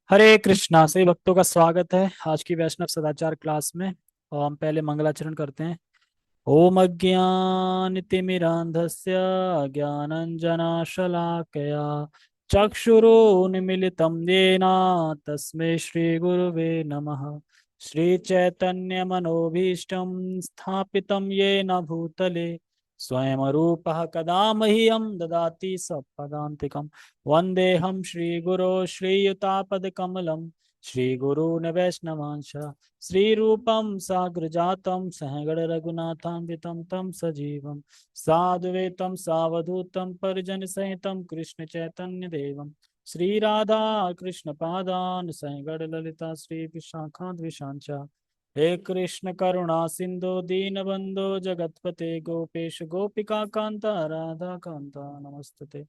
हरे कृष्णा। सभी भक्तों का स्वागत है आज की वैष्णव सदाचार क्लास में। और हम पहले मंगलाचरण करते हैं। ओम अज्ञानतिमिरान्धस्य ज्ञानञ्जनशलाकया चक्षुरुन्मीलितं येन तस्मै श्रीगुरुवे नमः। श्रीचैतन्यमनोभीष्टं स्थापितं येन भूतले स्वयं रूपः कदा मह्यं ददाति स्वपदान्तिकम्। वन्देऽहं श्रीगुरो श्रीयुतापदकमलं श्रीगुरून् वैष्णवांश श्रीरूपं साग्रजातं सहगण रघुनाथान्वितं तं सजीवं साद्वैतं सावधूतं परिजनसहितं कृष्ण चैतन्य देवं श्री राधा कृष्ण पादान सहगण ललिता श्री विशाखान्विशांच। हे कृष्ण करुणा सिंधु दीनबंधो जगतपते गोपेश गोपिका कांता राधा कांता नमस्तुते।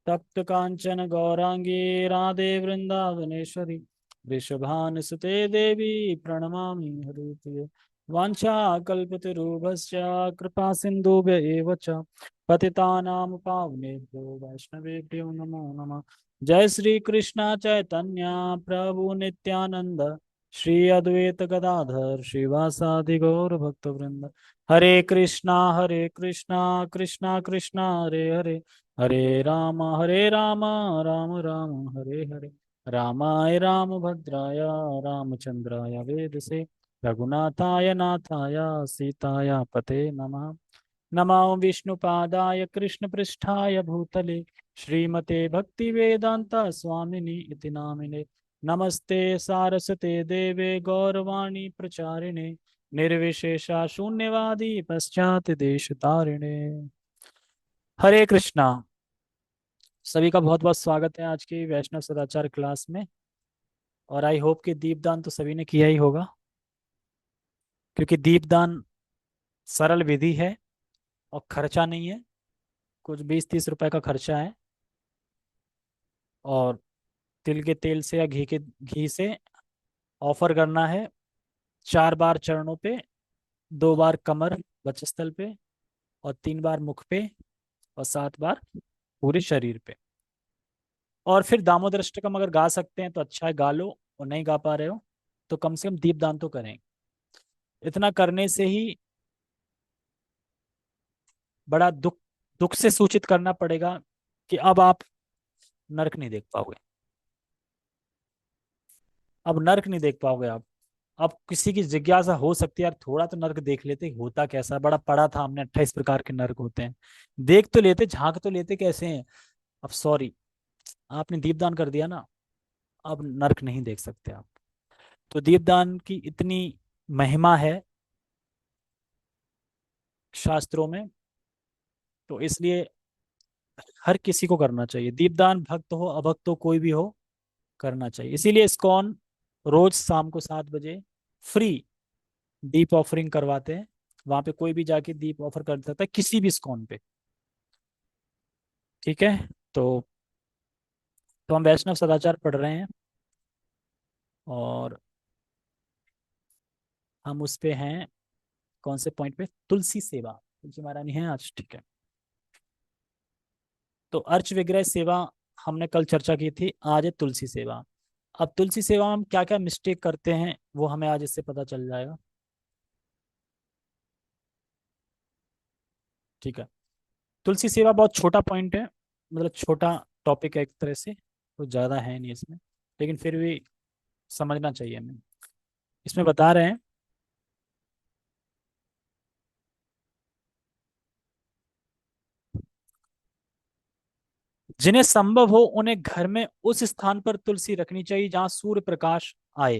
तप्त कांचन गौरांगी राधे वृंदावनेश्वरी वृषभानुसुते देवी प्रणमामि हरिप्रिये। वाञ्छाकल्पतरुभ्यश्च कृपा सिन्धुभ्य एव च पतितानां पावनेभ्यो वैष्णवेभ्यो नमो नमः। जय श्री कृष्ण चैतन्य प्रभु नित्यानंद श्री अद्वैत गदाधर श्रीवासादि गौर भक्तवृंद। हरे कृष्णा कृष्णा कृष्णा हरे हरे हरे राम राम राम हरे हरे। रामाय रामभद्राय रामचंद्राय वेदसे रघुनाथाय नाथाय सीताय पते नमः। नमो विष्णुपादाय कृष्णपृष्ठाय भूतले श्रीमते भक्तिवेदांत स्वामिनि इति नामिने। नमस्ते सारस्वते देवे गौरवाणी प्रचारिणे निर्विशेषा शून्यवादी पश्चात देश तारिणे। हरे कृष्णा। सभी का बहुत बहुत स्वागत है आज की वैष्णव सदाचार क्लास में। और आई होप कि दीपदान तो सभी ने किया ही होगा, क्योंकि दीपदान सरल विधि है और खर्चा नहीं है। कुछ 20-30 रुपए का खर्चा है। और तिल के तेल से या घी से ऑफर करना है। 4 बार चरणों पे, 2 बार कमर वक्षस्थल पे, और 3 बार मुख पे, और 7 बार पूरे शरीर पे। और फिर दामोदर अष्टकम अगर गा सकते हैं तो अच्छा है, गा लो। और नहीं गा पा रहे हो तो कम से कम दीपदान तो करें। इतना करने से ही बड़ा दुख दुख से सूचित करना पड़ेगा कि अब आप नरक नहीं देख पाओगे। अब नरक नहीं देख पाओगे आप। अब किसी की जिज्ञासा हो सकती है, यार थोड़ा तो नर्क देख लेते, होता कैसा है। बड़ा पढ़ा था हमने 28 प्रकार के नर्क होते हैं। देख तो लेते, झांक तो लेते कैसे हैं। अब सॉरी, आपने दीपदान कर दिया ना, अब नर्क नहीं देख सकते आप। तो दीपदान की इतनी महिमा है शास्त्रों में, तो इसलिए हर किसी को करना चाहिए दीपदान। भक्त हो अभक्त हो कोई भी हो, करना चाहिए। इसीलिए इस्कॉन रोज शाम को 7 बजे फ्री दीप ऑफरिंग करवाते हैं। वहां पे कोई भी जाके दीप ऑफर कर सकता है, किसी भी इस्कॉन पे। ठीक है। तो तो हम वैष्णव सदाचार पढ़ रहे हैं। और हम उस पे हैं, कौन से पॉइंट पे? तुलसी सेवा। तुलसी महारानी है आज, ठीक है। तो अर्च विग्रह सेवा हमने कल चर्चा की थी, आज है तुलसी सेवा। अब तुलसी सेवा में हम क्या क्या मिस्टेक करते हैं वो हमें आज इससे पता चल जाएगा। ठीक है। तुलसी सेवा बहुत छोटा पॉइंट है, मतलब छोटा टॉपिक है एक तरह से, तो ज़्यादा है नहीं इसमें, लेकिन फिर भी समझना चाहिए हमें। इसमें बता रहे हैं, जिन्हें संभव हो उन्हें घर में उस स्थान पर तुलसी रखनी चाहिए जहां सूर्य प्रकाश आए।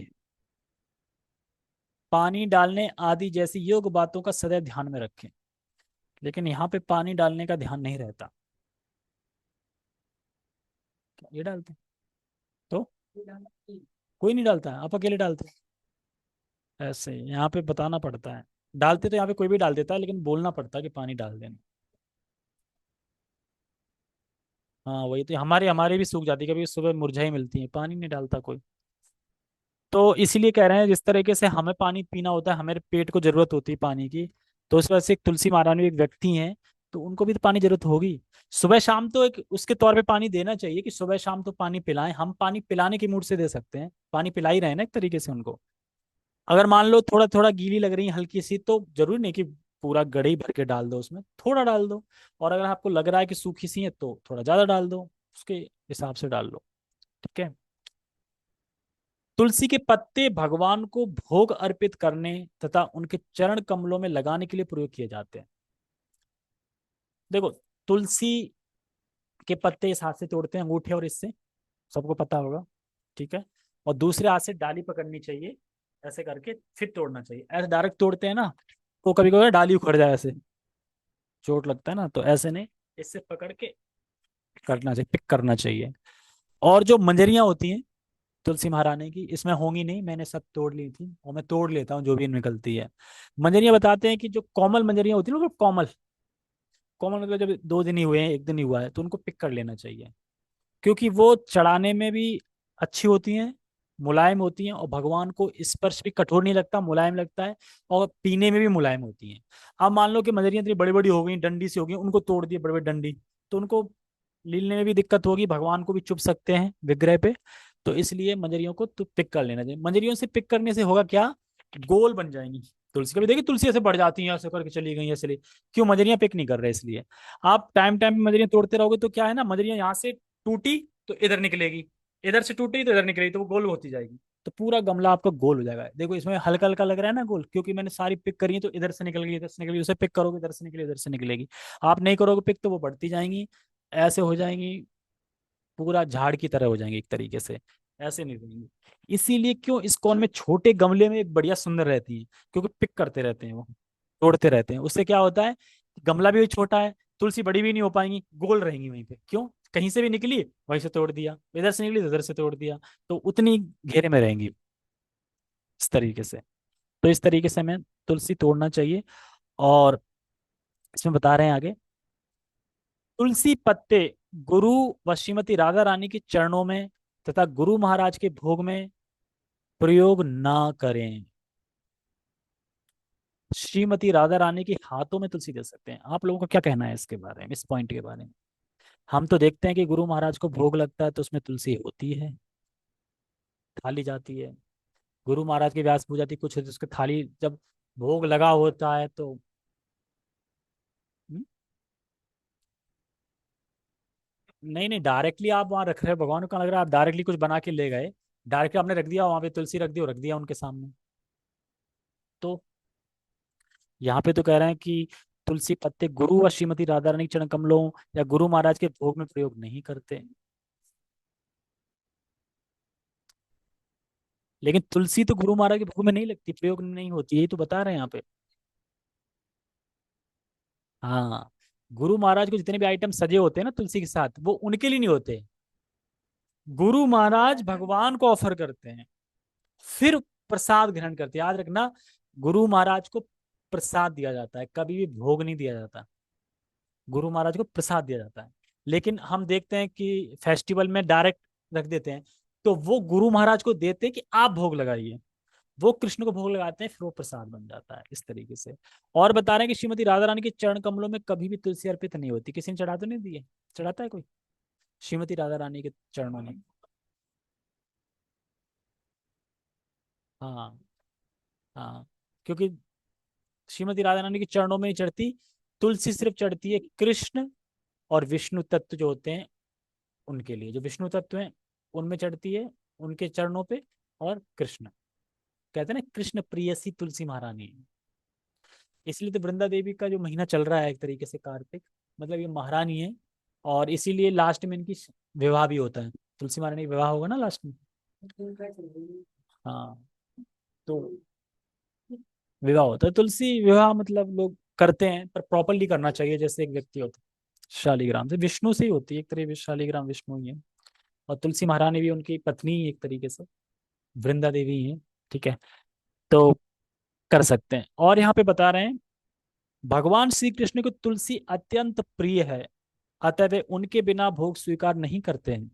पानी डालने आदि जैसी योग बातों का सदैव ध्यान में रखें। लेकिन यहाँ पे पानी डालने का ध्यान नहीं रहता। ये डालते हैं तो कोई नहीं डालता है, आप अकेले डालते हैं। ऐसे ही यहाँ पे बताना पड़ता है। डालते तो यहाँ पे कोई भी डाल देता है, लेकिन बोलना पड़ता है कि पानी डाल देना। हाँ वही तो, हमारे हमारे भी सूख जाती है कभी, सुबह मुरझाई मिलती है, पानी नहीं डालता कोई। तो इसीलिए कह रहे हैं, जिस तरीके से हमें पानी पीना होता है, हमारे पेट को जरूरत होती है पानी की, तो उस वजह से एक तुलसी महारानी एक व्यक्ति हैं, तो उनको भी तो पानी जरूरत होगी। सुबह शाम तो एक उसके तौर पे पानी देना चाहिए कि सुबह शाम तो पानी पिलाएं, हम पानी पिलाने की मूड से दे सकते हैं, पानी पिला ही रहे हैं ना एक तरीके से उनको। अगर मान लो थोड़ा थोड़ा गीली लग रही है हल्की सी, तो जरूरी नहीं कि पूरा गड़े भर के डाल दो उसमें, थोड़ा डाल दो। और अगर आपको लग रहा है कि सूखी सी है तो थोड़ा ज्यादा डाल दो, उसके हिसाब से डाल लो। ठीक है। तुलसी के पत्ते भगवान को भोग अर्पित करने तथा उनके चरण कमलों में लगाने के लिए प्रयोग किए जाते हैं। देखो, तुलसी के पत्ते इस हाथ से तोड़ते हैं अंगूठे और इससे, सबको पता होगा। ठीक है। और दूसरे हाथ से डाली पकड़नी चाहिए, ऐसे करके फिर तोड़ना चाहिए। ऐसे डायरेक्ट तोड़ते हैं ना, तो कभी कभी डाली उखड़ जाए, ऐसे चोट लगता है ना, तो ऐसे नहीं, इससे पकड़ के करना चाहिए, पिक करना चाहिए। और जो मंजरियां होती हैं तुलसी महारानी की, इसमें होंगी नहीं, मैंने सब तोड़ ली थी और मैं तोड़ लेता हूँ जो भी निकलती है। मंजरियां बताते हैं कि जो कोमल मंजरियां होती है ना, कोमल, कोमल मतलब जब 2 दिन ही हुए हैं, 1 दिन ही हुआ है, तो उनको पिक कर लेना चाहिए। क्योंकि वो चढ़ाने में भी अच्छी होती हैं, मुलायम होती हैं, और भगवान को स्पर्श भी कठोर नहीं लगता, मुलायम लगता है, और पीने में भी मुलायम होती हैं। अब मान लो कि मंजरियां इतनी बड़ी बड़ी हो गई, डंडी सी हो गई, उनको तोड़ दिए बड़े बड़े डंडी, तो उनको लीलने में भी दिक्कत होगी, भगवान को भी चुभ सकते हैं विग्रह पे। तो इसलिए मंजरियों को तो पिक कर लेना चाहिए। मंजरियों से पिक करने से होगा क्या, गोल बन जाएंगी। तुलसी कभी देखिए, तुलसी ऐसे बढ़ जाती है, ऐसे करके चली गई ऐसे, क्यों, मंजरियां पिक नहीं कर रहे इसलिए। आप टाइम टाइम पे मंजरियां तोड़ते रहोगे तो क्या है ना, मंजरियां यहाँ से टूटी तो इधर निकलेगी, इधर से टूटी तो इधर निकलेगी, तो वो गोल होती जाएगी, तो पूरा गमला आपका गोल हो जाएगा। देखो इसमें हल्का हल्का लग रहा है ना गोल, क्योंकि मैंने सारी पिक करी है, तो इधर से निकल गई, इधर से निकल गई, उसे पिक करोगे इधर से निकली, इधर से निकलेगी। आप नहीं करोगे पिक तो वो बढ़ती जाएंगी, ऐसे हो जाएंगी, पूरा झाड़ की तरह हो जाएंगे एक तरीके से, ऐसे नहीं रहेंगे। इसीलिए क्यों इस्कॉन में छोटे गमले में बढ़िया सुंदर रहती है, क्योंकि पिक करते रहते हैं वो, तोड़ते रहते हैं। उससे क्या होता है, गमला भी छोटा है, तुलसी बड़ी भी नहीं हो पाएंगी, गोल रहेंगी वहीं पे। क्यों, कहीं से भी निकली वहीं से तोड़ दिया, इधर से निकली तो इधर से तोड़ दिया, तो उतनी घेरे में रहेंगी इस तरीके से। तो इस तरीके से हमें तुलसी तोड़ना चाहिए। और इसमें बता रहे हैं आगे, तुलसी पत्ते गुरु व श्रीमती राधा रानी के चरणों में तथा गुरु महाराज के भोग में प्रयोग ना करें। श्रीमती राधा रानी के हाथों में तुलसी दे सकते हैं। आप लोगों का क्या कहना है इसके बारे में, इस पॉइंट के बारे में। हम तो देखते हैं कि गुरु महाराज को भोग लगता है तो उसमें तुलसी होती है, थाली जाती है। गुरु महाराज की व्यास पूजा थी, कुछ उसके थाली जब भोग लगा होता है तो हम्म, नहीं नहीं, डायरेक्टली आप वहां रख रहे हो, भगवान को लग रहा है आप डायरेक्टली कुछ बना के ले गए, डायरेक्टली आपने रख दिया वहां पे, तुलसी रख दी और रख दिया उनके सामने। तो यहाँ पे तो कह रहे हैं कि तुलसी पत्ते गुरु व श्रीमती राधा रानी के चरण कमलों या गुरु महाराज के भोग में प्रयोग नहीं करते। लेकिन तुलसी तो गुरु महाराज के भोग में नहीं लगती, प्रयोग नहीं होती, यही तो बता रहे हैं यहाँ पे। हाँ, गुरु महाराज को जितने भी आइटम सजे होते हैं ना तुलसी के साथ, वो उनके लिए नहीं होते, गुरु महाराज भगवान को ऑफर करते हैं, फिर प्रसाद ग्रहण करते हैं। याद रखना, गुरु महाराज को प्रसाद दिया जाता है, कभी भी भोग नहीं दिया जाता, गुरु महाराज को प्रसाद दिया जाता है। लेकिन हम देखते हैं कि फेस्टिवल में डायरेक्ट रख देते हैं, तो वो गुरु महाराज को देते हैं कि आप भोग लगाइए, वो कृष्ण को भोग लगाते हैं, फिर वो प्रसाद बन जाता है इस तरीके से। और बता रहे हैं कि श्रीमती राधा रानी के चरण कमलों में कभी भी तुलसी अर्पित नहीं होती। किसी ने चढ़ा तो नहीं दिए, चढ़ाता है कोई श्रीमती राधा रानी के चरणों में। हाँ हाँ, क्योंकि श्रीमती राधा रानी के चरणों में नहीं चढ़ती, तुलसी सिर्फ चढ़ती है कृष्ण और विष्णु तत्व जो होते हैं उनके लिए, जो विष्णु तत्व हैं उनमें चढ़ती है, उनके चरणों पे। और कृष्ण, कहते हैं ना कृष्ण प्रियसी तुलसी महारानी, इसलिए तो वृंदा देवी का जो महीना चल रहा है एक तरीके से कार्तिक, मतलब ये महारानी है। और इसीलिए लास्ट में इनकी विवाह भी होता है, तुलसी महारानी का विवाह होगा ना लास्ट में। हाँ, तो विवाह होता है, तुलसी विवाह मतलब लोग करते हैं, पर प्रॉपरली करना चाहिए, जैसे एक व्यक्ति होता है शालिग्राम से, विष्णु से ही होती है एक तरीके से, शालिग्राम विष्णु ही है। और तुलसी महारानी भी उनकी पत्नी ही एक तरीके से, वृंदा देवी ही है। ठीक है। तो कर सकते हैं। और यहाँ पे बता रहे हैं, भगवान श्री कृष्ण को तुलसी अत्यंत प्रिय है, अतः वे उनके बिना भोग स्वीकार नहीं करते हैं।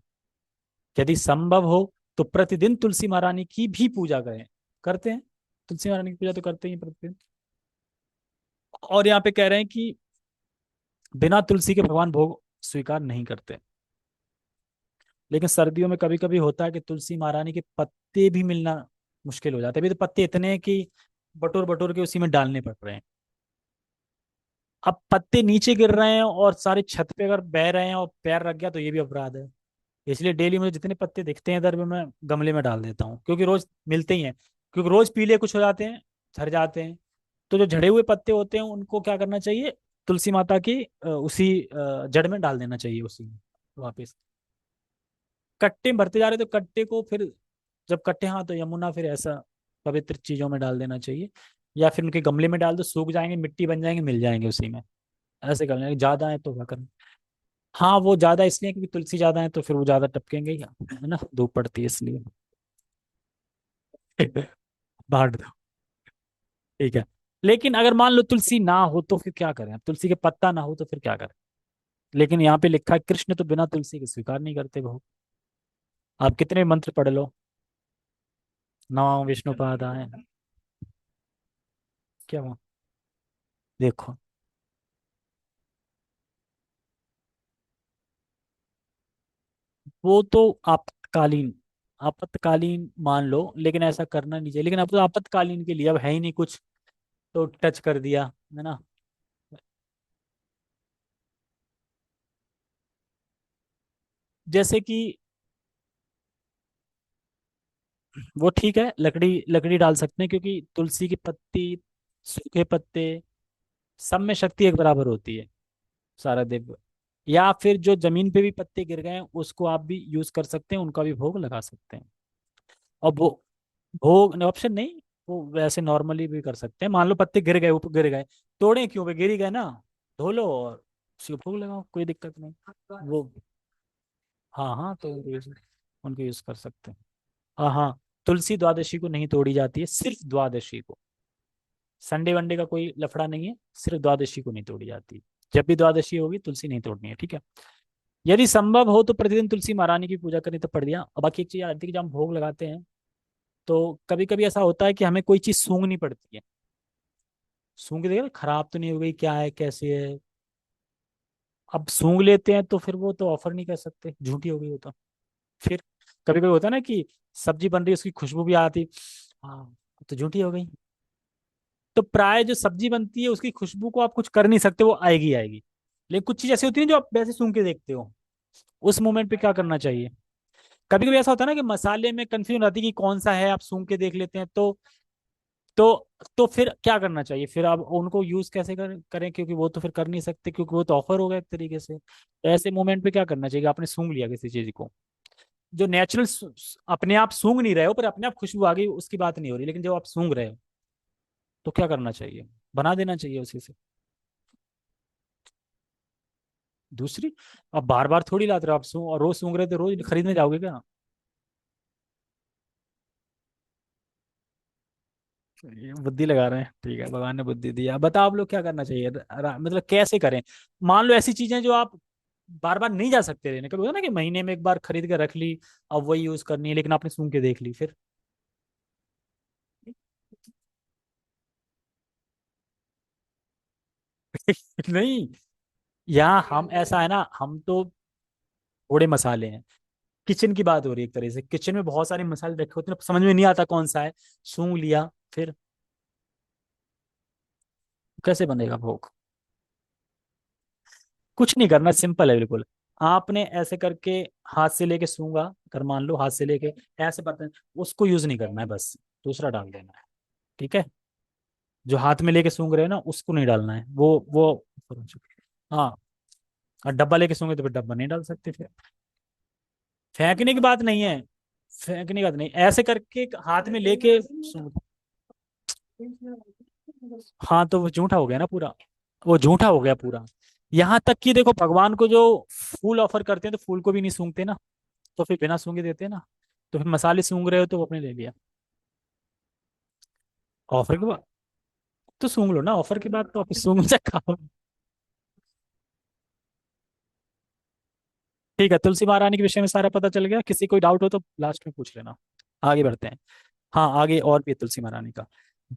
यदि संभव हो तो प्रतिदिन तुलसी महारानी की भी पूजा करें। करते हैं, तुलसी महारानी की पूजा तो करते ही हैं प्रतिदिन। और यहाँ पे कह रहे हैं कि बिना तुलसी के भगवान भोग स्वीकार नहीं करते। लेकिन सर्दियों में कभी कभी होता है कि तुलसी महारानी के पत्ते भी मिलना मुश्किल हो जाते हैं। अभी तो पत्ते इतने हैं कि बटोर बटोर के उसी में डालने पड़ रहे हैं। अब पत्ते नीचे गिर रहे हैं और सारे छत पे अगर बह रहे हैं और पैर रख गया तो ये भी अपराध है। इसलिए डेली मुझे जितने पत्ते दिखते हैं इधर में मैं गमले में डाल देता हूँ, क्योंकि रोज मिलते ही हैं। क्योंकि रोज पीले कुछ हो जाते हैं, झड़ जाते हैं। तो जो झड़े हुए पत्ते होते हैं उनको क्या करना चाहिए, तुलसी माता की उसी जड़ में डाल देना चाहिए, उसी में वापस। कट्टे में भरते जा रहे तो कट्टे को फिर, जब कट्टे, हाँ, तो यमुना फिर ऐसा पवित्र चीजों में डाल देना चाहिए। या फिर उनके गमले में डाल दो, सूख जाएंगे, मिट्टी बन जाएंगे, मिल जाएंगे उसी में। ऐसे करना है, ज्यादा है तो क्या करना। हाँ, वो ज्यादा इसलिए क्योंकि तुलसी ज्यादा है तो फिर वो ज्यादा टपकेंगे ही, है ना, धूप पड़ती है इसलिए। बांट दो। ठीक है। लेकिन अगर मान लो तुलसी ना हो तो फिर क्या करें, अब तुलसी के पत्ता ना हो तो फिर क्या करें। लेकिन यहाँ पे लिखा है कृष्ण तो बिना तुलसी के स्वीकार नहीं करते भोग। आप कितने मंत्र पढ़ लो, नमः विष्णु पादाय, क्या हुआ? देखो, वो तो आपातकालीन, आपातकालीन मान लो, लेकिन ऐसा करना नहीं चाहिए। लेकिन अब तो आपातकालीन के लिए अब है ही नहीं कुछ, तो टच कर दिया, है ना। जैसे कि वो ठीक है, लकड़ी लकड़ी डाल सकते हैं, क्योंकि तुलसी की पत्ती, सूखे पत्ते, सब में शक्ति एक बराबर होती है, सारा दिव्य। या फिर जो जमीन पे भी पत्ते गिर गए हैं उसको आप भी यूज कर सकते हैं, उनका भी भोग लगा सकते हैं। और वो भोग ऑप्शन नहीं, वो वैसे नॉर्मली भी कर सकते हैं। मान लो पत्ते गिर गए, ऊपर गिर गए, तोड़े क्यों, वे गिर ही गए ना, धो लो और उसी को भोग लगाओ, कोई दिक्कत नहीं। वो, हाँ हाँ, तो उनको यूज कर सकते हैं। हाँ हाँ, तुलसी द्वादशी को नहीं तोड़ी जाती है, सिर्फ द्वादशी को। संडे वनडे का कोई लफड़ा नहीं है, सिर्फ द्वादशी को नहीं तोड़ी जाती। जब भी द्वादशी होगी तुलसी नहीं तोड़नी है, ठीक है। यदि संभव हो तो प्रतिदिन तुलसी महारानी की पूजा करनी, तो पढ़ दिया। और बाकी एक चीज याद रखती है कि जब हम भोग लगाते हैं तो कभी कभी ऐसा होता है कि हमें कोई चीज सूंघनी पड़ती है। सूंघ के देखा खराब तो नहीं हो गई, क्या है, कैसे है। अब सूंघ लेते हैं तो फिर वो तो ऑफर नहीं कर सकते, झूठी हो गई वो तो। फिर कभी कभी होता है ना कि सब्जी बन रही है, उसकी खुशबू भी आती, हाँ, तो झूठी हो गई। तो प्राय जो सब्जी बनती है उसकी खुशबू को आप कुछ कर नहीं सकते, वो आएगी आएगी। लेकिन कुछ चीज ऐसी होती है जो आप वैसे सूंघ के देखते हो, उस मोमेंट पे क्या करना चाहिए। कभी कभी ऐसा होता है ना कि मसाले में कंफ्यूजन आती है कि कौन सा है, आप सूंघ के देख लेते हैं तो तो फिर क्या करना चाहिए, फिर आप उनको यूज कैसे करें, क्योंकि वो तो फिर कर नहीं सकते, क्योंकि वो तो ऑफर होगा एक तरीके से। तो ऐसे मोमेंट पे क्या करना चाहिए, आपने सूंघ लिया किसी चीज को, जो नेचुरल, अपने आप सूंघ नहीं रहे हो पर अपने आप खुशबू आ गई, उसकी बात नहीं हो रही, लेकिन जब आप सूंघ रहे हो तो क्या करना चाहिए, बना देना चाहिए उसी से दूसरी। अब बार बार थोड़ी लाते रहो आप, सूंघ और रोज सूंघ रहे थे, रोज खरीदने जाओगे क्या। ये बुद्धि लगा रहे हैं, ठीक है, भगवान ने बुद्धि दी। अब बताओ आप लोग क्या करना चाहिए, मतलब कैसे करें। मान लो ऐसी चीजें जो आप बार बार नहीं जा सकते रहने, कभी होता ना कि महीने में एक बार खरीद के रख ली, अब वही यूज करनी है, लेकिन आपने सूंघ के देख ली फिर। नहीं, यहाँ हम ऐसा है ना, हम तो थोड़े मसाले हैं। किचन की बात हो रही है, एक तरह से किचन में बहुत सारे मसाले रखे होते हैं, समझ में नहीं आता कौन सा है, सूंघ लिया फिर कैसे बनेगा भोग। कुछ नहीं करना, सिंपल है बिल्कुल। आपने ऐसे करके हाथ से लेके सूंघा, अगर मान लो हाथ से लेके ऐसे बर्तन, उसको यूज नहीं करना है, बस दूसरा डाल देना है, ठीक है। जो हाथ में लेके सूंघ रहे हो ना उसको नहीं डालना है, वो हाँ। और डब्बा लेके सूंघे तो फिर डब्बा नहीं डाल सकते फिर। फेंकने की बात नहीं है, फेंकने की बात नहीं, ऐसे करके हाथ में लेके सूंघ। हाँ, तो वो झूठा हो गया ना पूरा, वो झूठा हो गया पूरा। यहाँ तक कि देखो, भगवान को जो फूल ऑफर करते हैं तो फूल को भी नहीं सूंघते ना, तो फिर बिना सूंघे देते हैं ना। तो फिर मसाले सूंघ रहे हो तो वो अपने ले लिया। ऑफर के बाद तो सूंघ लो ना, ऑफर के बाद तो आप सूंघ से खाओ। ठीक है, तुलसी महारानी के विषय में सारा पता चल गया, किसी कोई डाउट हो तो लास्ट में पूछ लेना। आगे बढ़ते हैं। हाँ, आगे और भी है तुलसी महारानी का।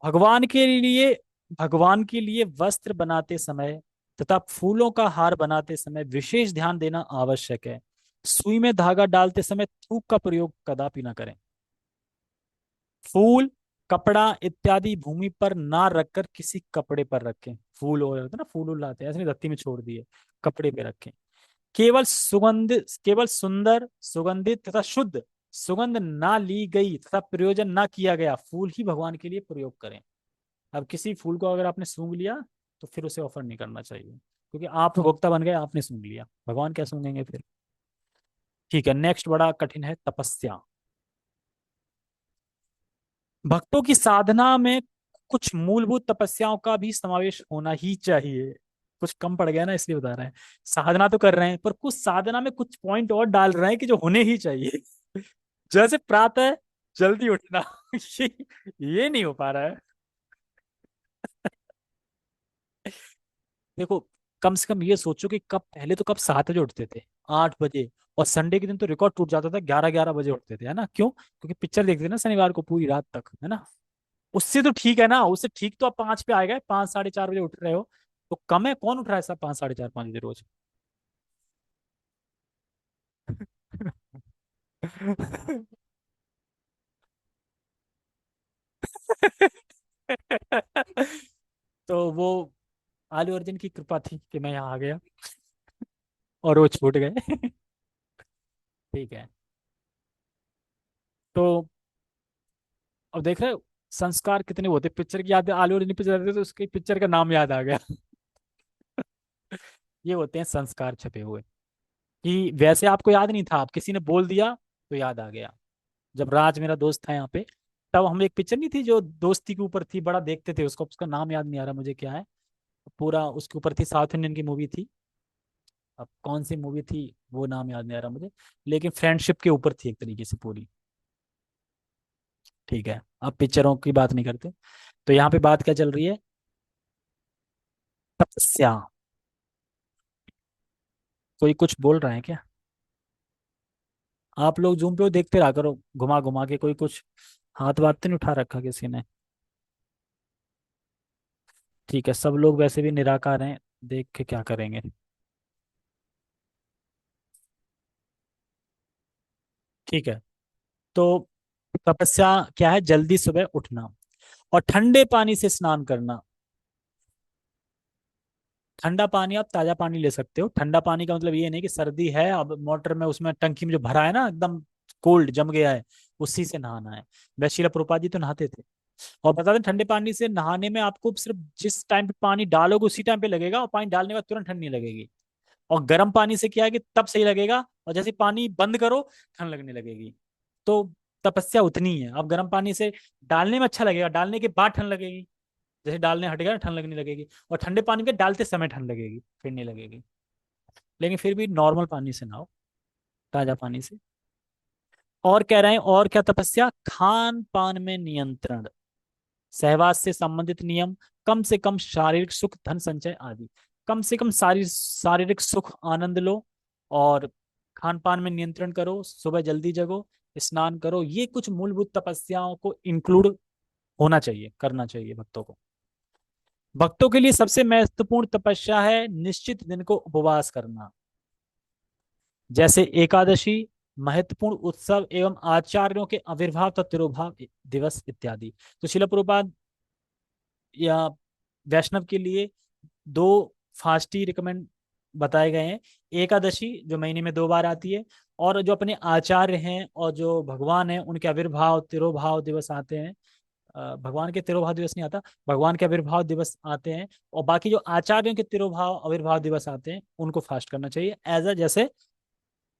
भगवान के लिए, भगवान के लिए वस्त्र बनाते समय तथा फूलों का हार बनाते समय विशेष ध्यान देना आवश्यक है। सुई में धागा डालते समय थूक का प्रयोग कदापि ना करें। फूल, कपड़ा इत्यादि भूमि पर ना रखकर किसी कपड़े पर रखें। फूल हो होते हैं ना, फूल उल लाते हैं, ऐसे नहीं धरती में छोड़ दिए, कपड़े पे रखें। केवल सुंदर, सुगंधित तथा शुद्ध सुगंध ना ली गई तथा प्रयोजन ना किया गया फूल ही भगवान के लिए प्रयोग करें। अब किसी फूल को अगर आपने सूंघ लिया तो फिर उसे ऑफर नहीं करना चाहिए, क्योंकि आप भोक्ता बन गए, आपने सूंघ लिया, भगवान क्या सूंघेंगे फिर। ठीक है, नेक्स्ट बड़ा कठिन है तपस्या। भक्तों की साधना में कुछ मूलभूत तपस्याओं का भी समावेश होना ही चाहिए। कुछ कम पड़ गया ना, इसलिए बता रहे हैं। साधना तो कर रहे हैं, पर कुछ साधना में कुछ पॉइंट और डाल रहे हैं कि जो होने ही चाहिए। जैसे प्रातः जल्दी उठना। ये ये नहीं हो पा रहा है। देखो, कम से कम ये सोचो कि कब पहले तो कब 7 बजे उठते थे, 8 बजे। और संडे के दिन तो रिकॉर्ड टूट जाता था, 11-11 बजे उठते थे, है ना? क्यों? क्योंकि पिक्चर देखते थे ना शनिवार को पूरी रात तक, है ना? उससे तो ठीक है ना, उससे ठीक तो आप 5 पे आ गए, 5 साढ़े 4 बजे उठ रहे हो। तो कम है, कौन उठ रहा है सब 5 साढ़े 4 5 बजे रोज? तो वो आलू अर्जुन की कृपा थी कि मैं यहाँ आ गया और वो छूट गए। ठीक है। तो अब देख रहे हो संस्कार कितने होते, पिक्चर की याद, आलू अर्जुन की पिक्चर रहती है, तो उसकी पिक्चर का नाम याद आ गया। ये होते हैं संस्कार छपे हुए, कि वैसे आपको याद नहीं था, आप किसी ने बोल दिया तो याद आ गया। जब राज मेरा दोस्त था यहाँ पे, तब हम एक पिक्चर नहीं थी जो दोस्ती के ऊपर थी, बड़ा देखते थे उसको, उसका नाम याद नहीं आ रहा मुझे क्या है। पूरा उसके ऊपर थी, साउथ इंडियन की मूवी थी। अब कौन सी मूवी थी वो नाम याद नहीं आ रहा मुझे, लेकिन फ्रेंडशिप के ऊपर थी एक तरीके से पूरी। ठीक है, अब पिक्चरों की बात नहीं करते। तो यहाँ पे बात क्या चल रही है? तपस्या। कोई कुछ बोल रहा है क्या? आप लोग जूम पे वो देखते रहा करो, घुमा घुमा के, कोई कुछ हाथ बात तो नहीं उठा रखा किसी ने? ठीक है, सब लोग वैसे भी निराकार हैं, देख के क्या करेंगे। ठीक है। तो तपस्या क्या है? जल्दी सुबह उठना और ठंडे पानी से स्नान करना। ठंडा पानी, आप ताजा पानी ले सकते हो। ठंडा पानी का मतलब ये नहीं कि सर्दी है अब मोटर में, उसमें टंकी में जो भरा है ना एकदम कोल्ड जम गया है, उसी से नहाना है। वैसे शिला प्रभुपाद जी तो नहाते थे। और बता दें, ठंडे पानी से नहाने में आपको सिर्फ जिस टाइम पे पानी डालोगे उसी टाइम पे लगेगा, और पानी डालने के बाद तुरंत ठंड नहीं लगेगी। और गर्म पानी से क्या है कि तब सही लगेगा, और जैसे पानी बंद करो ठंड लगने लगेगी। तो तपस्या उतनी है। अब गर्म पानी से डालने में अच्छा लगेगा, डालने के बाद ठंड लगेगी। जैसे डालने हटेगा ना ठंड लगने लगेगी। और ठंडे पानी के डालते समय ठंड लगेगी, फिर नहीं लगेगी। लेकिन फिर भी नॉर्मल पानी से नहाओ, ताजा पानी से। और कह रहे हैं, और क्या तपस्या? खान पान में नियंत्रण, सहवास से संबंधित नियम, कम से कम शारीरिक सुख, धन संचय आदि। कम से कम शारीरिक सुख आनंद लो, और खान पान में नियंत्रण करो, सुबह जल्दी जगो, स्नान करो। ये कुछ मूलभूत तपस्याओं को इंक्लूड होना चाहिए, करना चाहिए भक्तों को। भक्तों के लिए सबसे महत्वपूर्ण तपस्या है निश्चित दिन को उपवास करना, जैसे एकादशी, महत्वपूर्ण उत्सव एवं आचार्यों के आविर्भाव तथा तिरोभाव दिवस इत्यादि। तो शिला प्रभुपाद या वैष्णव के लिए दो फास्ट ही रिकमेंड बताए गए हैं। एकादशी जो महीने में 2 बार आती है, और जो अपने आचार्य हैं और जो भगवान हैं उनके आविर्भाव तिरोभाव दिवस आते हैं। भगवान के तिरोभाव दिवस नहीं आता, भगवान के आविर्भाव दिवस आते हैं। और बाकी जो आचार्यों के तिरोभाव आविर्भाव दिवस आते हैं उनको फास्ट करना चाहिए, एज अ जैसे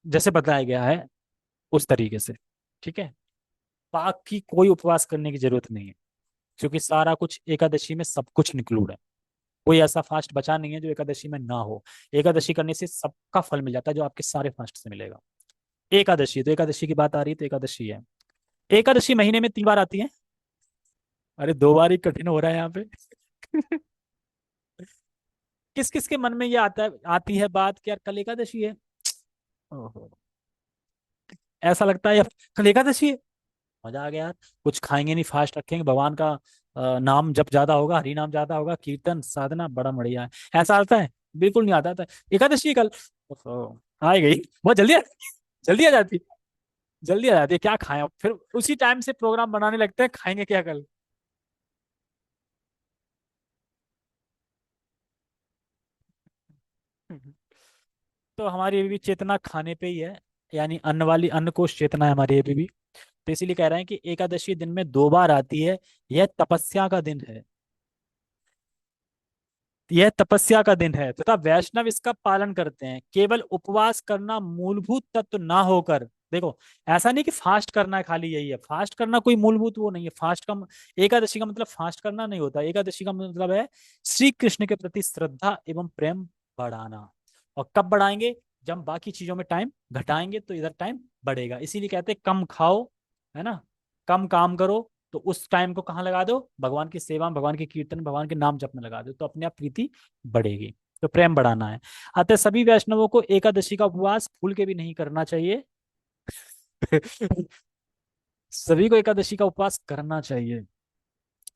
जैसे बताया गया है उस तरीके से। ठीक है, बाकी कोई उपवास करने की जरूरत नहीं है, क्योंकि सारा कुछ एकादशी में सब कुछ इंक्लूड है। कोई ऐसा फास्ट बचा नहीं है जो एकादशी में ना हो। एकादशी करने से सबका फल मिल जाता है जो आपके सारे फास्ट से मिलेगा। एकादशी, तो एकादशी की बात आ रही है तो एकादशी है। एकादशी महीने में 3 बार आती है। अरे 2 बार ही कठिन हो रहा है यहाँ पे। किस किस के मन में ये आता है, आती है बात कि यार कल एकादशी है? ओहो, ऐसा लगता है यार कल एकादशी है, मजा आ गया यार। कुछ खाएंगे नहीं, फास्ट रखेंगे, भगवान का नाम जब ज्यादा होगा, हरि नाम ज्यादा होगा, कीर्तन साधना, बड़ा बढ़िया है। ऐसा आता है? बिल्कुल नहीं आता था। एकादशी कल, ओहो, आ गई बहुत जल्दी, जल्दी आ जाती, जल्दी आ जाती है। क्या खाएं अब? फिर उसी टाइम से प्रोग्राम बनाने लगते हैं, खाएंगे क्या कल। तो हमारी अभी भी चेतना खाने पे ही है, यानी अन्न वाली, अन्न कोश चेतना है हमारी अभी भी। तो इसीलिए कह रहे हैं कि एकादशी दिन में 2 बार आती है। यह तपस्या का दिन है, यह तपस्या का दिन है तथा वैष्णव इसका पालन करते हैं। केवल उपवास करना मूलभूत तत्व ना होकर, देखो, ऐसा नहीं कि फास्ट करना है खाली, यही है फास्ट करना, कोई मूलभूत वो नहीं है फास्ट का। एकादशी का मतलब फास्ट करना नहीं होता। एकादशी का मतलब है श्री कृष्ण के प्रति श्रद्धा एवं प्रेम बढ़ाना। और कब बढ़ाएंगे? जब बाकी चीजों में टाइम घटाएंगे तो इधर टाइम बढ़ेगा। इसीलिए कहते हैं कम खाओ, है ना, कम काम करो, तो उस टाइम को कहाँ लगा दो? भगवान की सेवा में, भगवान के कीर्तन, भगवान के नाम जप में लगा दो, तो अपने आप प्रीति बढ़ेगी। तो प्रेम बढ़ाना है। अतः सभी वैष्णवों को एकादशी का उपवास भूल के भी नहीं करना चाहिए। सभी को एकादशी का उपवास करना चाहिए।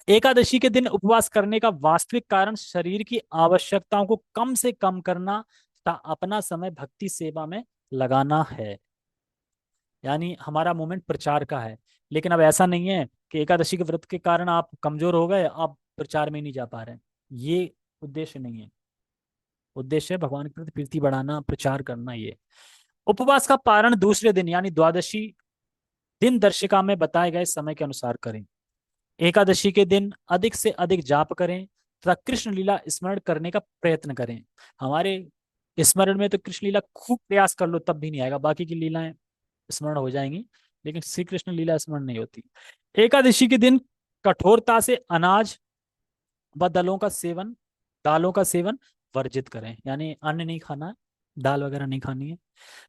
एकादशी के दिन उपवास करने का वास्तविक कारण शरीर की आवश्यकताओं को कम से कम करना तथा अपना समय भक्ति सेवा में लगाना है। यानी हमारा मूवमेंट प्रचार का है। लेकिन अब ऐसा नहीं है कि एकादशी के व्रत के कारण आप कमजोर हो गए, आप प्रचार में नहीं जा पा रहे हैं। ये उद्देश्य नहीं है। उद्देश्य है भगवान के प्रति प्रीति बढ़ाना, प्रचार करना। ये उपवास का पारण दूसरे दिन यानी द्वादशी दिन दर्शिका में बताए गए समय के अनुसार करें। एकादशी के दिन अधिक से अधिक जाप करें तथा कृष्ण लीला स्मरण करने का प्रयत्न करें। हमारे स्मरण में तो कृष्ण लीला खूब प्रयास कर लो तब भी नहीं आएगा, बाकी की लीलाएं स्मरण हो जाएंगी, लेकिन श्री कृष्ण लीला स्मरण नहीं होती। एकादशी के दिन कठोरता से अनाज व दालों का सेवन वर्जित करें, यानी अन्न नहीं खाना है, दाल वगैरह नहीं खानी है।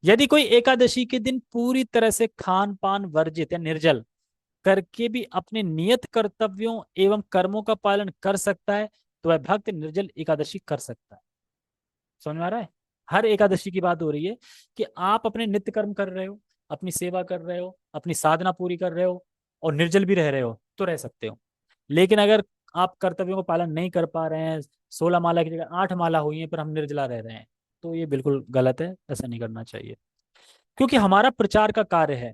यदि कोई एकादशी के दिन पूरी तरह से खान पान वर्जित या निर्जल करके भी अपने नियत कर्तव्यों एवं कर्मों का पालन कर सकता है, तो वह भक्त निर्जल एकादशी कर सकता है। समझ में आ रहा है? हर एकादशी की बात हो रही है कि आप अपने नित्य कर्म कर रहे हो, अपनी सेवा कर रहे हो, अपनी साधना पूरी कर रहे हो, और निर्जल भी रह रहे हो तो रह सकते हो। लेकिन अगर आप कर्तव्यों का पालन नहीं कर पा रहे हैं, 16 माला की जगह 8 माला हुई है पर हम निर्जला रह रहे हैं, तो ये बिल्कुल गलत है, ऐसा नहीं करना चाहिए। क्योंकि हमारा प्रचार का कार्य है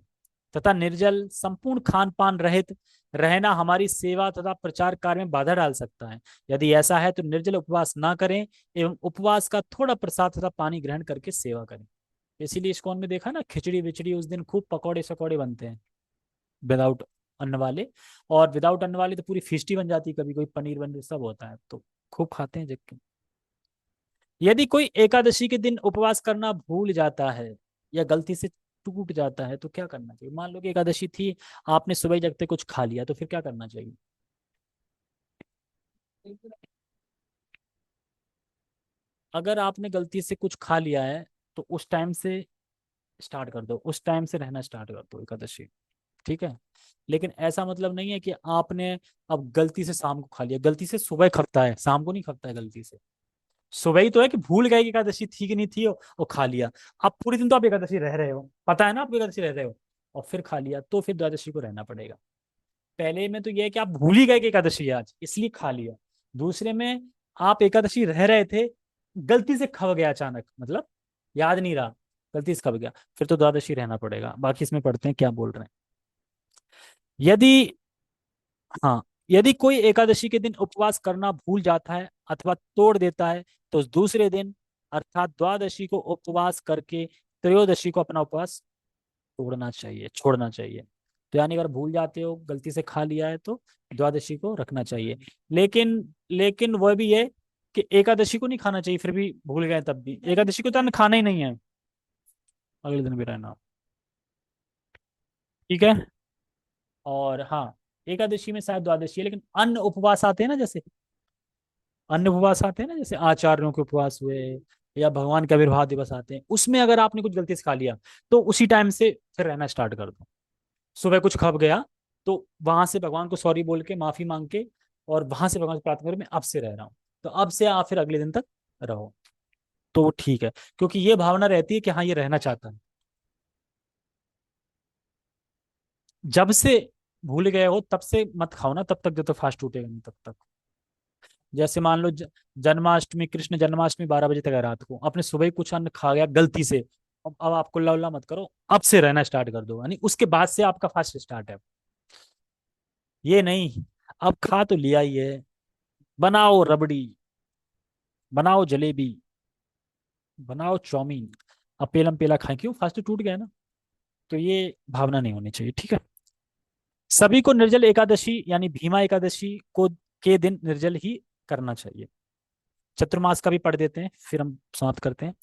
तथा निर्जल संपूर्ण खान पान रहित रहना हमारी सेवा तथा प्रचार कार्य में बाधा डाल सकता है। यदि ऐसा है तो निर्जल उपवास ना करें एवं उपवास का थोड़ा प्रसाद तथा पानी ग्रहण करके सेवा करें। इसीलिए इस्कॉन में देखा ना, खिचड़ी विचड़ी उस दिन खूब पकौड़े सकौड़े बनते हैं विदाउट अन्न वाले। और विदाउट अन्न वाले तो पूरी फिस्टी बन जाती है, कभी कोई पनीर वनीर सब होता है, तो खूब खाते हैं जग के। यदि कोई एकादशी के दिन उपवास करना भूल जाता है या गलती से टूट जाता है तो क्या करना चाहिए? मान लो कि एकादशी थी, आपने सुबह ही जगते कुछ खा लिया, तो फिर क्या करना चाहिए? अगर आपने गलती से कुछ खा लिया है तो उस टाइम से स्टार्ट कर दो, उस टाइम से रहना स्टार्ट कर दो एकादशी। ठीक है? लेकिन ऐसा मतलब नहीं है कि आपने अब गलती से शाम को खा लिया। गलती से सुबह खपता है, शाम को नहीं खपता है गलती से। सुबह ही तो है कि भूल गए कि एकादशी थी कि नहीं थी, और खा लिया। अब पूरे दिन तो आप एकादशी रह रहे हो, पता है ना आप एकादशी रह रहे हो, और फिर खा लिया, तो फिर द्वादशी को रहना पड़ेगा। पहले में तो यह है कि आप भूल ही गए कि एकादशी है आज, इसलिए खा लिया। दूसरे में आप एकादशी रह रहे थे, गलती से खब गया अचानक, मतलब याद नहीं रहा, गलती से खब गया, फिर तो द्वादशी रहना पड़ेगा। बाकी इसमें पढ़ते हैं क्या बोल रहे हैं। यदि, हाँ, यदि कोई एकादशी के दिन उपवास करना भूल जाता है अथवा तोड़ देता है, तो उस दूसरे दिन अर्थात द्वादशी को उपवास करके त्रयोदशी को अपना उपवास तोड़ना चाहिए, छोड़ना चाहिए। तो यानी अगर भूल जाते हो, गलती से खा लिया है, तो द्वादशी को रखना चाहिए। लेकिन वह भी है कि एकादशी को नहीं खाना चाहिए, फिर भी भूल गए तब भी एकादशी को तो हमें खाना ही नहीं है, अगले दिन भी रहना। ठीक है? और हाँ, एकादशी में शायद द्वादशी है, लेकिन अन्य उपवास आते हैं ना, जैसे अन्य उपवास आते हैं ना, जैसे आचार्यों के उपवास हुए या भगवान के आविर्भाव दिवस आते हैं, उसमें अगर आपने कुछ गलती से खा लिया तो उसी टाइम से फिर रहना स्टार्ट कर दो। सुबह कुछ खप गया तो वहां से भगवान को सॉरी बोल के, माफी मांग के, और वहां से भगवान से प्रार्थना करो मैं अब से रह रहा हूँ, तो अब से आप फिर अगले दिन तक रहो, तो वो ठीक है। क्योंकि ये भावना रहती है कि हाँ ये रहना चाहता है। जब से भूल गए हो तब से मत खाओ ना, तब तक जब तक फास्ट टूटेगा नहीं तब तक। जैसे मान लो जन्माष्टमी, कृष्ण जन्माष्टमी 12 बजे तक है रात को, आपने सुबह ही कुछ अन्न खा गया गलती से, अब आपको लवला मत करो, अब से रहना स्टार्ट कर दो, यानी उसके बाद से आपका फास्ट स्टार्ट है। ये नहीं, अब खा तो लिया ही है, बनाओ रबड़ी, बनाओ जलेबी, बनाओ चाउमीन, अब पेलम पेला खाएं, क्यों फास्ट टूट गया ना। तो ये भावना नहीं होनी चाहिए, ठीक है। सभी को निर्जल एकादशी यानी भीमा एकादशी को के दिन निर्जल ही करना चाहिए। चतुर्मास का भी पढ़ देते हैं, फिर हम समाप्त करते हैं।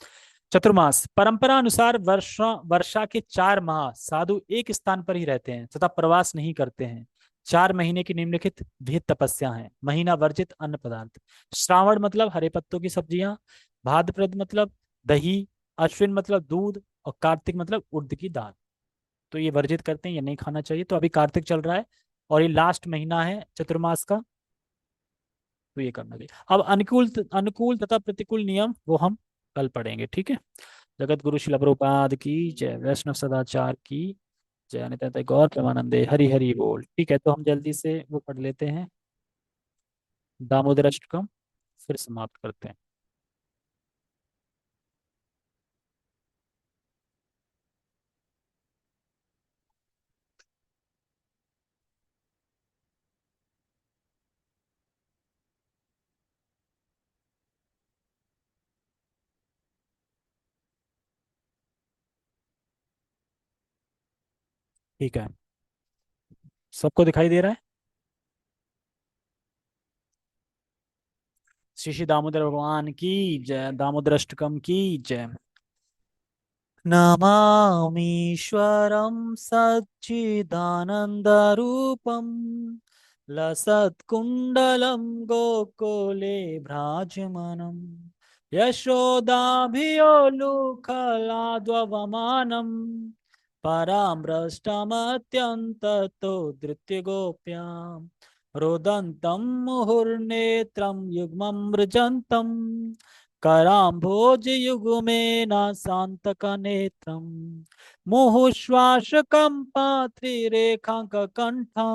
चतुर्मास परंपरा अनुसार वर्षा वर्षा के 4 माह साधु एक स्थान पर ही रहते हैं तथा प्रवास नहीं करते हैं। 4 महीने की निम्नलिखित विहित तपस्या है। महीना वर्जित अन्न पदार्थ, श्रावण मतलब हरे पत्तों की सब्जियां, भाद्रपद मतलब दही, अश्विन मतलब दूध, और कार्तिक मतलब उड़द की दाल। तो ये वर्जित करते हैं, ये नहीं खाना चाहिए। तो अभी कार्तिक चल रहा है और ये लास्ट महीना है चतुर्मास का, तो ये करना चाहिए। अब अनुकूल अनुकूल तथा प्रतिकूल नियम वो हम कल पढ़ेंगे, ठीक है। जगत गुरु शिला प्रभुपाद की जय, वैष्णव सदाचार की जय, नित्य गौर प्रेमानंदे, हरि हरि बोल। ठीक है, तो हम जल्दी से वो पढ़ लेते हैं, दामोदर अष्टकम, फिर समाप्त करते हैं। ठीक है, सबको दिखाई दे रहा है। श्री श्री दामोदर भगवान की जय, दामोदर अष्टकम की जय। नमामीश्वरं सच्चिदानन्दरूपं लसत्कुण्डलं गोकुले भ्राजमानं यशोदाभियोलुखलाद्वमानं परामृष्टमत्यन्ततो धृत्य गोप्यां रोदन्तं मुहुर्नेत्रं युग्मं मृजन्तं कराम्भोजयुग्मेन शान्तकनेत्रम् मुहुश्वासकम्पात्रिरेखाङ्ककण्ठा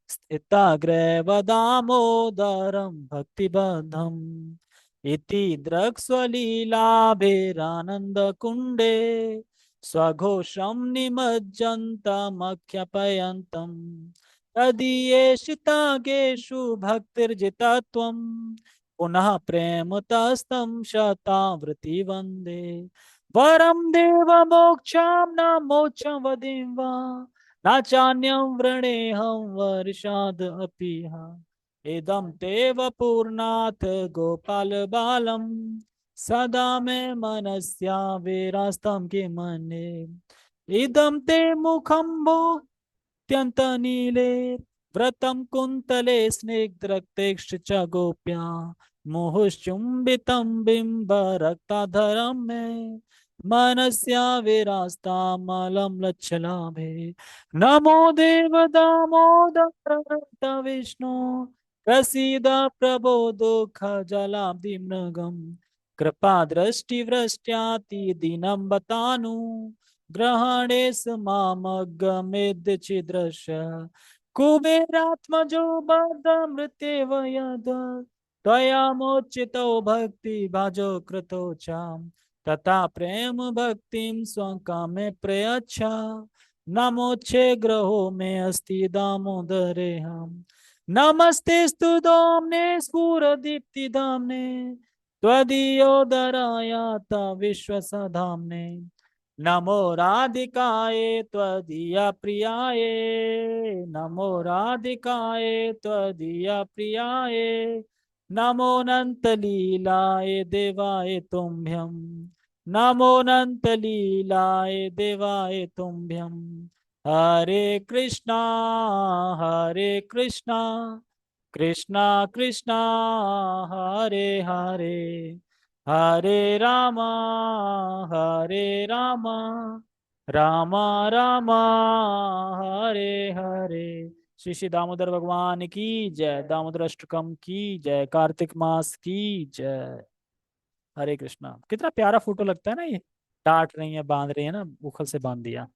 स्थिताग्रैवदामोदरं भक्तिबद्धम् इति द्रक्ष्वलीलाभिरानन्दकुण्डे स्वघोषं निमज्जन्तमख्यपयन्तम् तदीयेषितागेषु भक्तिर्जितत्वम् पुनः प्रेमतस्तं शतावृति वन्दे वरं देवमोक्षं न मोक्षं वदिं वा न चान्यं वृणेऽहं वर्षाद अपि हा इदं ते वपुर्नाथ गोपाल बालम सदा मे मनस्या विरास्तं किमन्ये इदं ते मुखं भो अत्यन्तनीले व्रतं कुन्तले स्निग्धरक्तेक्ष च गोप्या मुहुश्चुम्बितं बिम्बरक्ताधरं मे मनस्या विरास्तामलं लच्छलाभे नमो देव दामोदर विष्णु प्रसीद प्रभो दुःख जलाब्धिमृगम् कृपा दृष्टिवृष्ट्याति दीनं बतानु ग्रहणे समामगमेद्यचिदृश कुबेरात्मजो बद्धमृत्येव यद त्वया मोचितो भक्ति भाजो कृतो चाम तथा प्रेम भक्तिं स्वकामे प्रयच्छ नमोच्छे ग्रहो में अस्ति दामोदरे हम नमस्ते स्तु दाम्ने स्फुरदीप्ति धाम्ने त्वदीयोदरायात विश्वसधाम्ने नमो राधिकाय त्वदीया प्रियाय नमो राधिकाय त्वदीया प्रियाय नमो अनंत लीलाय देवाय तुभ्यं नमो अनंत लीलाय देवाय तुभ्यं हरे कृष्णा हरे कृष्णा कृष्णा कृष्णा हरे हरे हरे रामा हरे रामा रामा रामा हरे हरे। श्री श्री दामोदर भगवान की जय, दामोदर अष्टकम की जय, कार्तिक मास की जय। हरे कृष्णा। कितना प्यारा फोटो लगता है ना ये, डांट रही है बांध रही है ना, उखल से बांध दिया।